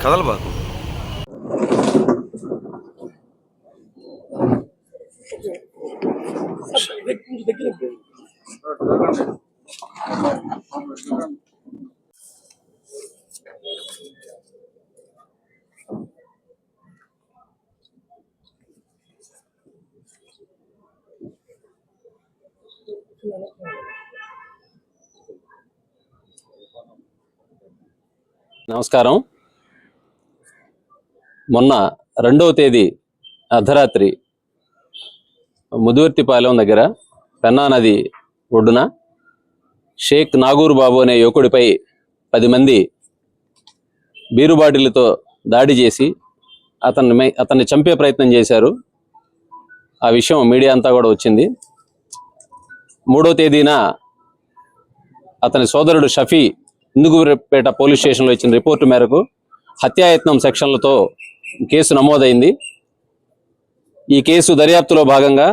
కదలబాకు. నమస్కారం. మొన్న 2వ తేదీ అర్ధరాత్రి ముదివర్తిపాలెం దగ్గర పెన్నా నది ఒడ్డున షేక్ నాగూర్ బాబు అనే యువకుడిపై 10 మంది బీరు బాటిళ్లతో దాడి చేసి అతన్ని చంపే ప్రయత్నం చేశారు. ఆ విషయం మీడియా అంతా కూడా వచ్చింది. 3వ తేదీన అతని సోదరుడు షఫీ ఇందుకూరుపేట పోలీస్ స్టేషన్లో ఇచ్చిన రిపోర్టు మేరకు హత్యాయత్నం సెక్షన్లతో కేసు నమోదైంది. ఈ కేసు దర్యాప్తులో భాగంగా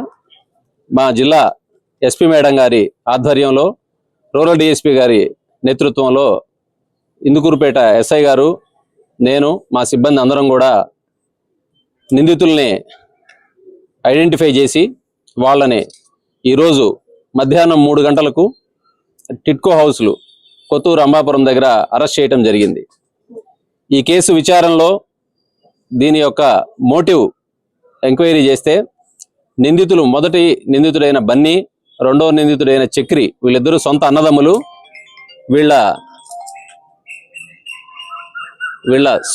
మా జిల్లా ఎస్పీ మేడం గారి ఆధ్వర్యంలో, రూరల్ డిఎస్పీ గారి నేతృత్వంలో ఇందుకూరుపేట ఎస్ఐ గారు, నేను, మా సిబ్బంది అందరం కూడా నిందితుల్ని ఐడెంటిఫై చేసి వాళ్ళని ఈరోజు మధ్యాహ్నం 3 గంటలకు టిట్కో హౌస్లు కొత్తూరు అంబాపురం దగ్గర అరెస్ట్ చేయడం జరిగింది. ఈ కేసు విచారణలో దీని యొక్క మోటివ్ ఎంక్వైరీ చేస్తే మొదటి నిందితుడైన బన్నీ, రెండవ నిందితుడైన చక్రి, వీళ్ళిద్దరూ సొంత అన్నదమ్ములు. వీళ్ళ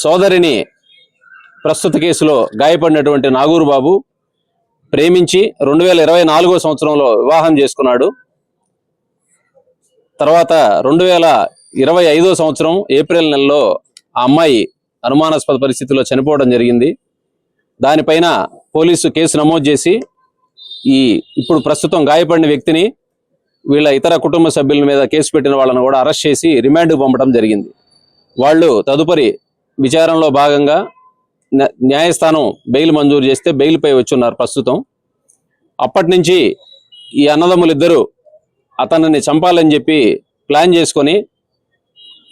సోదరిని ప్రస్తుత కేసులో గాయపడినటువంటి నాగూరు బాబు ప్రేమించి 2024వ సంవత్సరంలో వివాహం చేసుకున్నాడు. తర్వాత 2025వ సంవత్సరం ఏప్రిల్ నెలలో ఆ అమ్మాయి అనుమానాస్పద పరిస్థితిలో చనిపోవడం జరిగింది. దానిపైన పోలీసు కేసు నమోదు చేసి ఇప్పుడు ప్రస్తుతం గాయపడిన వ్యక్తిని, వీళ్ళ ఇతర కుటుంబ సభ్యుల మీద కేసు పెట్టిన వాళ్ళను కూడా అరెస్ట్ చేసి రిమాండ్కు పంపడం జరిగింది. వాళ్ళు తదుపరి విచారణలో భాగంగా న్యాయస్థానం బెయిల్ మంజూరు చేస్తే బెయిల్పై వచ్చున్నారు ప్రస్తుతం. అప్పటి నుంచి ఈ అన్నదమ్ములిద్దరూ అతనిని చంపాలని చెప్పి ప్లాన్ చేసుకొని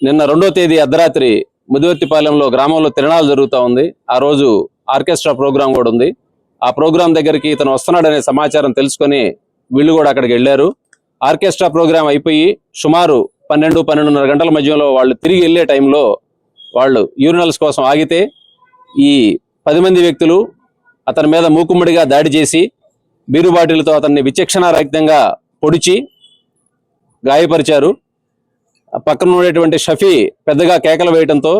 నిన్న 2వ తేదీ అర్ధరాత్రి ముదివర్తిపాలెంలో గ్రామంలో తిరణాలు జరుగుతూ ఉంది. ఆ రోజు ఆర్కెస్ట్రా ప్రోగ్రాం కూడా ఉంది. ఆ ప్రోగ్రాం దగ్గరికి ఇతను వస్తున్నాడనే సమాచారం తెలుసుకొని వీళ్ళు కూడా అక్కడికి వెళ్ళారు. ఆర్కెస్ట్రా ప్రోగ్రాం అయిపోయి సుమారు 12-12:30 గంటల మధ్యలో వాళ్ళు తిరిగి వెళ్ళే టైంలో వాళ్ళు యూరినల్స్ కోసం ఆగితే ఈ 10 మంది వ్యక్తులు అతని మీద మూకుమ్మడిగా దాడి చేసి బీరు బాటిలతో అతన్ని విచక్షణారహితంగా పొడిచి గాయపరిచారు. పక్కన ఉండేటువంటి షఫీ పెద్దగా కేకలు వేయడంతో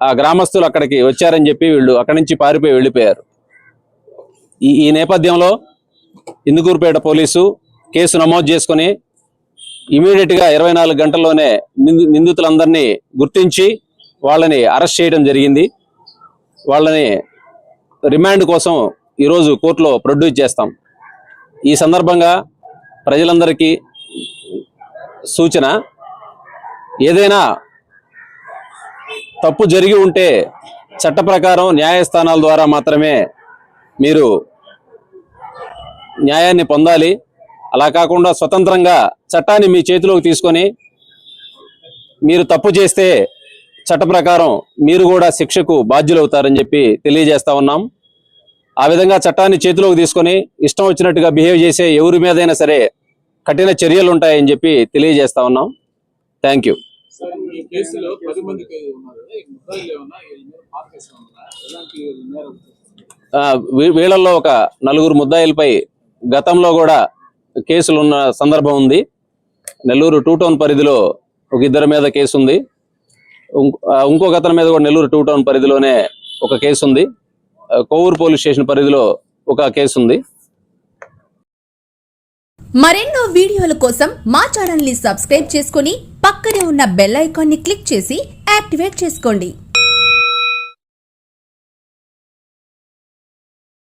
ఆ గ్రామస్తులు అక్కడికి వచ్చారని చెప్పి వీళ్ళు అక్కడి నుంచి పారిపోయి వెళ్ళిపోయారు. ఈ నేపథ్యంలో ఇందుకూరుపేట పోలీసు కేసు నమోదు చేసుకొని ఇమీడియట్గా 24 గంటల్లోనే నిందితులందరినీ గుర్తించి వాళ్ళని అరెస్ట్ చేయడం జరిగింది. వాళ్ళని రిమాండ్ కోసం ఈరోజు కోర్టులో ప్రొడ్యూస్ చేస్తాం. ఈ సందర్భంగా ప్రజలందరికీ సూచన, ఏదైనా తప్పు జరిగి ఉంటే చట్ట ప్రకారం న్యాయస్థానాల ద్వారా మాత్రమే మీరు న్యాయాన్ని పొందాలి. అలా కాకుండా స్వతంత్రంగా చట్టాన్ని మీ చేతిలోకి తీసుకొని మీరు తప్పు చేస్తే చట్ట ప్రకారం మీరు కూడా శిక్షకు బాధ్యులవుతారని చెప్పి తెలియజేస్తా ఉన్నాం. ఆ విధంగా చట్టాన్ని చేతిలోకి తీసుకొని ఇష్టం వచ్చినట్టుగా బిహేవ్ చేసే ఎవరి మీదైనా సరే కఠిన చర్యలు ఉంటాయని చెప్పి తెలియజేస్తా ఉన్నాం. Thank you. వీళ్ళల్లో ఒక 4 ముద్దాయిలపై గతంలో కూడా కేసులు ఉన్న సందర్భం ఉంది. నెల్లూరు 2 టౌన్ పరిధిలో ఒక 2 మీద కేసు ఉంది. ఇంకొక అతని మీద కూడా నెల్లూరు 2 టౌన్ పరిధిలోనే ఒక కేసు ఉంది. కోవూరు పోలీస్ స్టేషన్ పరిధిలో ఒక కేసు ఉంది. మరెన్నో వీడియోల కోసం మా ఛానల్ ని సబ్స్క్రైబ్ చేసుకుని పక్కనే ఉన్న బెల్ ఐకాన్ ని క్లిక్ చేసి యాక్టివేట్ చేసుకోండి.